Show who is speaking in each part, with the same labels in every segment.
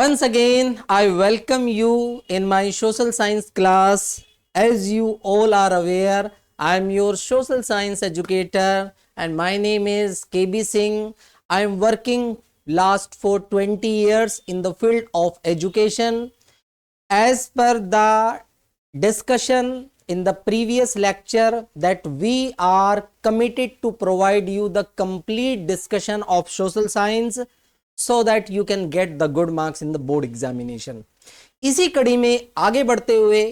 Speaker 1: Once again, I welcome you in my social science class. As you all are aware, I am your social science educator and my name is KB Singh. I am working last for 20 years in the field of education. As per the discussion in the previous lecture that we are committed to provide you the complete discussion of social science so that you can get the good marks in the board examination. इसी कड़ी में आगे बढ़ते हुए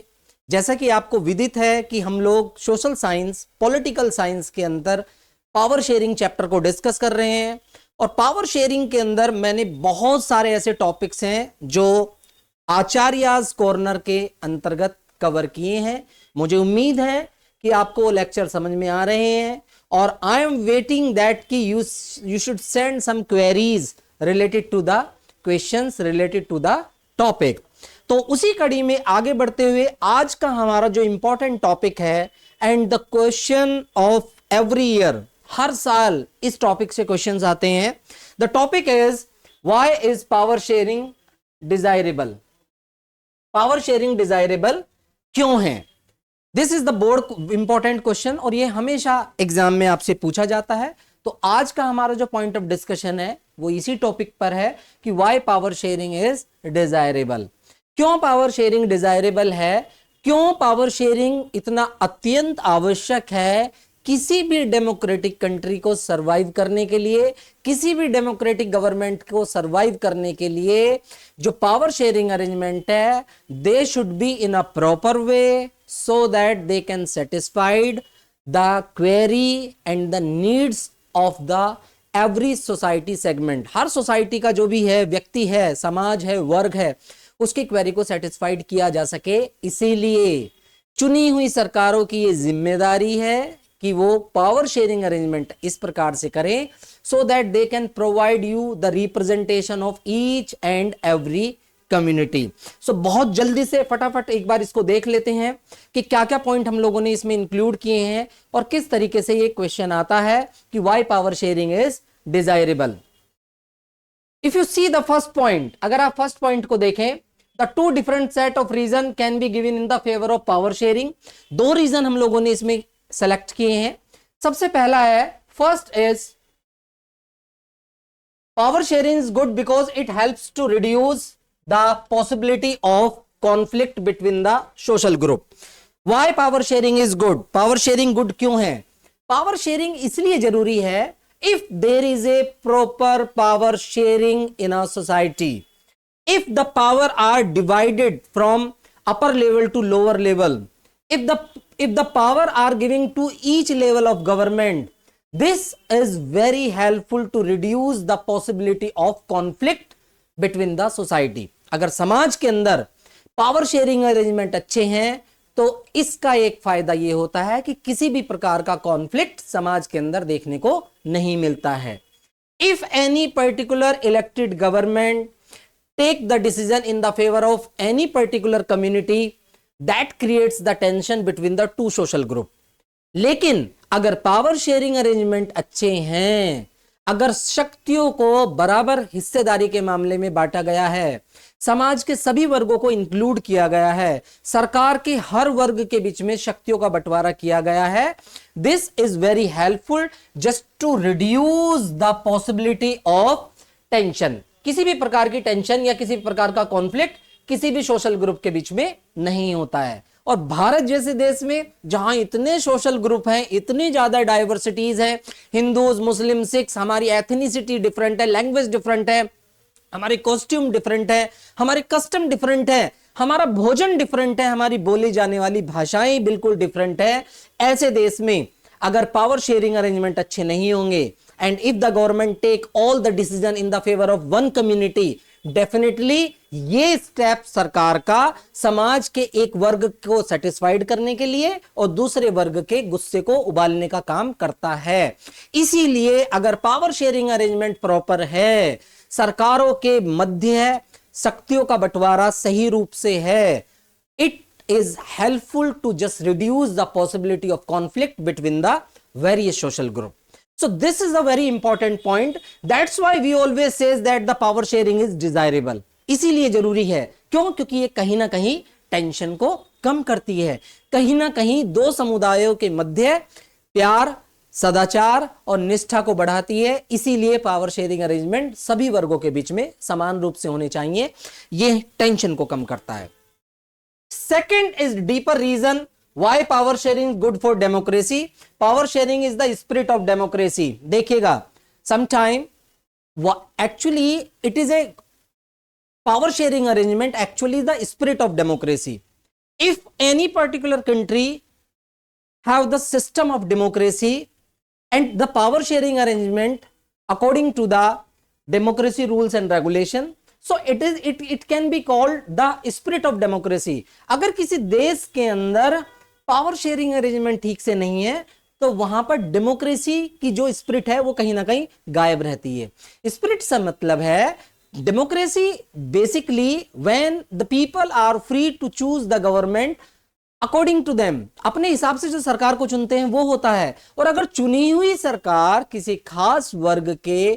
Speaker 1: जैसा कि आपको विदित है कि हम लोग सोशल साइंस पॉलिटिकल साइंस के अंदर पावर शेयरिंग चैप्टर को डिस्कस कर रहे हैं और पावर शेयरिंग के अंदर मैंने बहुत सारे ऐसे टॉपिक्स हैं जो आचार्याज कॉर्नर के अंतर्गत कवर किए हैं। मुझे उम्मीद है कि आपको लेक्चर समझ में आ रहे हैं और आई एम वेटिंग दैट कि you should send some queries related to the questions related to the topic. तो उसी कड़ी में आगे बढ़ते हुए आज का हमारा जो इंपॉर्टेंट टॉपिक है and the question of every year, हर साल इस टॉपिक से क्वेश्चंस आते हैं। The topic is why is power sharing desirable. Power sharing desirable क्यों है? This is the board important question और ये हमेशा एग्जाम में आपसे पूछा जाता है। तो आज का हमारा जो पॉइंट ऑफ डिस्कशन है वो इसी टॉपिक पर है कि why power sharing is desirable. क्यों पावर शेयरिंग डिजायरेबल है, क्यों पावर शेयरिंग इतना अत्यंत आवश्यक है किसी भी डेमोक्रेटिक कंट्री को सरवाइव करने के लिए, किसी भी डेमोक्रेटिक गवर्नमेंट को सरवाइव करने के लिए जो पावर शेयरिंग अरेंजमेंट है they should be in a proper way so that they can satisfied the query and the needs of the every society segment. Her society का जो भी है, व्यक्ति है, समाज है, वर्ग है, उसकी क्वेरी को सेटिस्फाइड किया जा सके। इसीलिए चुनी हुई सरकारों की ये जिम्मेदारी है कि वो पावर शेयरिंग अरेंजमेंट इस प्रकार से करें so that they can provide you the representation of each and every community. So बहुत जल्दी से फटाफट एक बार इसको देख लेते हैं कि क्या क्या पॉइंट हम लोगों ने इसमें इंक्लूड किए हैं और किस तरीके से ये क्वेश्चन आता है कि why power sharing is desirable. If you see the first point, अगर आप फर्स्ट पॉइंट को देखें, the two different set of reason can be given in the favour of power sharing. दो रीजन हम लोगों ने इसमें सेलेक्ट किए हैं। सबसे पहला है, first is power sharing is good because it helps to reduce the possibility of conflict between the social group. Why power sharing is good? Power sharing good क्यों है? पावर शेयरिंग इसलिए जरूरी है if there is a proper power sharing in a society, if the power are divided from upper level to lower level, if the power are giving to each level of government, this is very helpful to reduce the possibility of conflict between the society। अगर समाज के अंदर power sharing arrangement अच्छे हैं तो इसका एक फायदा यह होता है कि किसी भी प्रकार का कॉन्फ्लिक्ट समाज के अंदर देखने को नहीं मिलता है। If any particular elected government take the decision in the favour of any particular community, that creates the tension between the two social group. लेकिन अगर पावर शेयरिंग अरेंजमेंट अच्छे हैं, अगर शक्तियों को बराबर हिस्सेदारी के मामले में बांटा गया है, समाज के सभी वर्गों को इंक्लूड किया गया है, सरकार के हर वर्ग के बीच में शक्तियों का बंटवारा किया गया है, this is very helpful just to reduce the possibility of tension. किसी भी प्रकार की टेंशन या किसी प्रकार का कॉन्फ्लिक्ट किसी भी सोशल ग्रुप के बीच में नहीं होता है। और भारत जैसे देश में जहां इतने सोशल ग्रुप हैं, इतनी ज्यादा डाइवर्सिटीज हैं, हिंदूज, मुस्लिम, सिख्स, हमारी एथनिसिटी डिफरेंट है, लैंग्वेज डिफरेंट है, हमारे कॉस्ट्यूम डिफरेंट है, हमारे कस्टम डिफरेंट है, हमारा भोजन डिफरेंट है, हमारी बोली जाने वाली भाषाएं बिल्कुल डिफरेंट है। ऐसे देश में अगर पावर शेयरिंग अरेंजमेंट अच्छे नहीं होंगे and if the government take all the decision in the favour of one community, definitely ये स्टेप सरकार का समाज के एक वर्ग को सेटिस्फाइड करने के लिए और दूसरे वर्ग के गुस्से को उबालने का काम करता है। इसीलिए अगर पावर शेयरिंग अरेंजमेंट प्रॉपर है, सरकारों के मध्य शक्तियों का बंटवारा सही रूप से है, it is helpful to just reduce the possibility of conflict between the various social group. So this is a very important point. That's why we always says that the power sharing is desirable. इसीलिए जरूरी है। क्यों? क्योंकि ये कहीं ना कहीं tension को कम करती है, कहीं ना कहीं दो समुदायों के मध्य प्यार, सदाचार और निष्ठा को बढ़ाती है। इसीलिए पावर शेयरिंग अरेंजमेंट सभी वर्गों के बीच में समान रूप से होने चाहिए, ये टेंशन को कम करता है। Second is deeper reason why power sharing good for democracy. Power sharing is the spirit of democracy. देखिएगा, sometime actually it is a power sharing arrangement actually the spirit of democracy. If any particular country have the system of democracy and the power sharing arrangement according to the democracy rules and regulation, so it can be called the spirit of democracy. अगर किसी देश के अंदर power sharing arrangement ठीक से नहीं है तो वहां पर डेमोक्रेसी की जो स्पिरिट है वो कहीं ना कहीं गायब रहती है। स्पिरिट से मतलब है democracy basically when the people are free to choose the government according to them, अपने हिसाब से जो सरकार को चुनते हैं वो होता है। और अगर चुनी हुई सरकार किसी खास वर्ग के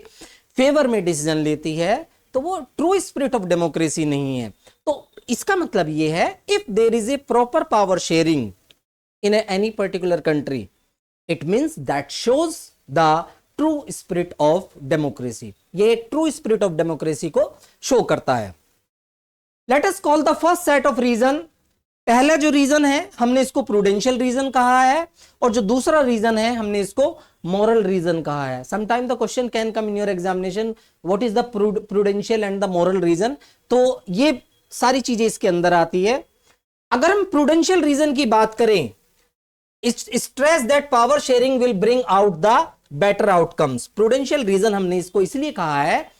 Speaker 1: फेवर में डिसीजन लेती है तो वो ट्रू स्पिरिट ऑफ डेमोक्रेसी नहीं है। तो इसका मतलब ये है, if there is a proper power sharing in any particular country, it means that shows the true spirit of democracy. ये ट्रू स्पिरिट ऑफ डेमोक्रेसी को शो करता है। Let us call the first set of reason. पहला जो reason है हमने इसको prudential reason कहा है, और जो दूसरा रीजन है हमने इसको मॉरल रीजन कहा है। Sometime the question can come in your examination, what is the prudential and the moral reason. तो ये सारी चीजें इसके अंदर आती है। अगर हम प्रूडेंशियल रीजन की बात करें, stress that power sharing will bring out the better outcomes. Prudential reason हमने इसको इसलिए कहा है,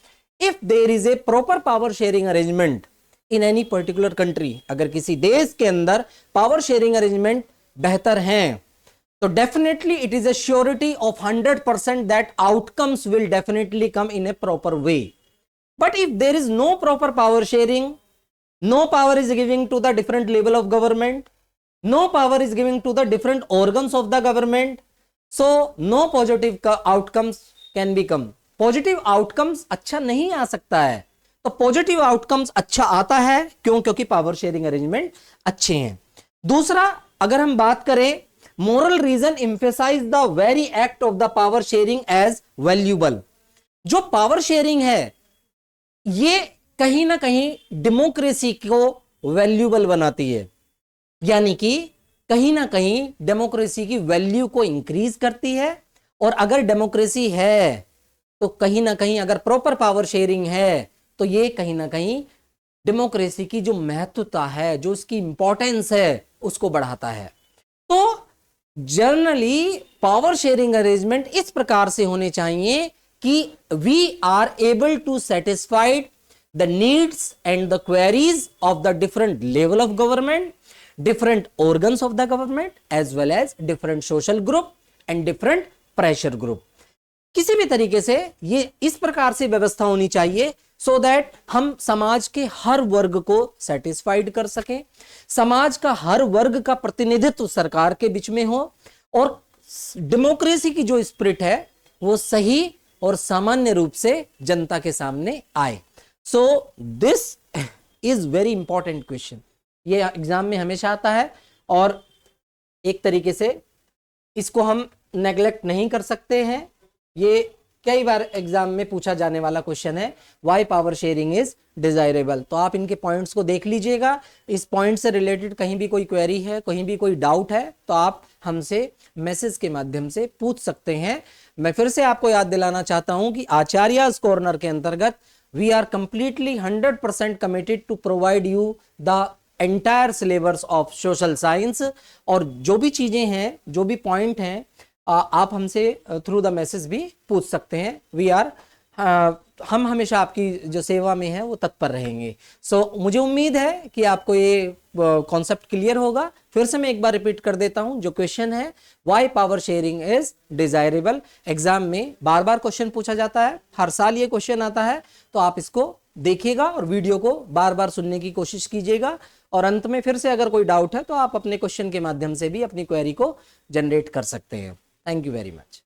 Speaker 1: if there is a proper power sharing arrangement in any particular country, अगर किसी देश के अंदर पावर शेयरिंग अरेंजमेंट बेहतर हैं तो definitely it is a surety of 100% that outcomes will definitely come in a proper way. But if there is no proper power sharing, no power is giving to the different level of government, no power is giving to the different organs of the government, so no positive outcomes can become। Positive outcomes अच्छा नहीं आ सकता है। तो positive outcomes अच्छा आता है क्यों? क्योंकि पावर शेयरिंग अरेंजमेंट अच्छे हैं। दूसरा, अगर हम बात करें, moral reason emphasise the very act of the power sharing as valuable. जो पावर शेयरिंग है ये कहीं ना कहीं डेमोक्रेसी को वैल्यूबल बनाती है, यानी कि कहीं ना कहीं डेमोक्रेसी की वैल्यू को इंक्रीज करती है। और अगर डेमोक्रेसी है तो कहीं ना कहीं, अगर प्रॉपर पावर शेयरिंग है तो ये कहीं ना कहीं डेमोक्रेसी की जो महत्वता है, जो उसकी इंपॉर्टेंस है, उसको बढ़ाता है। तो जनरली पावर शेयरिंग अरेंजमेंट इस प्रकार से होने चाहिए कि we are able to satisfied the needs and the queries of the different level of government, different organs of the government, as well as different social group and different pressure group। किसी भी तरीके से ये इस प्रकार से व्यवस्था होनी चाहिए so that हम समाज के हर वर्ग को सेटिस्फाइड कर सकें, समाज का हर वर्ग का प्रतिनिधित्व सरकार के बीच में हो, और डेमोक्रेसी की जो स्पिरिट है वो सही और सामान्य रूप से जनता के सामने आए। So this is very important question। ये एग्जाम में हमेशा आता है और एक तरीके से इसको हम नेग्लेक्ट नहीं कर सकते हैं। ये कई बार एग्जाम में पूछा जाने वाला क्वेश्चन है, why power sharing is desirable. तो आप इनके पॉइंट्स को देख लीजिएगा। इस पॉइंट से रिलेटेड कहीं भी कोई क्वेरी है, कहीं भी कोई डाउट है तो आप हमसे मैसेज के माध्यम से पूछ सकते हैं। मैं फिर से आपको याद दिलाना चाहता हूं कि आचार्य's कॉर्नर के अंतर्गत we are completely 100% committed to provide you the entire syllabus of social science। और जो भी चीजें हैं, जो भी पॉइंट हैं, आप हमसे थ्रू द मैसेज भी पूछ सकते हैं। वी आर हम हमेशा आपकी जो सेवा में है वो तत्पर रहेंगे। सो मुझे उम्मीद है कि आपको ये कॉन्सेप्ट क्लियर होगा। फिर से मैं एक बार रिपीट कर देता हूं, जो क्वेश्चन है why power sharing is desirable. Exam में बार बार क्वेश्चन पूछा जाता है, हर साल ये क्वेश्चन आता है, तो आप इसको देखिएगा और वीडियो को बार बार सुनने की कोशिश कीजिएगा। और अंत में फिर से अगर कोई डाउट है तो आप अपने क्वेश्चन के माध्यम से भी अपनी क्वेरी को जनरेट कर सकते हैं। Thank you very much.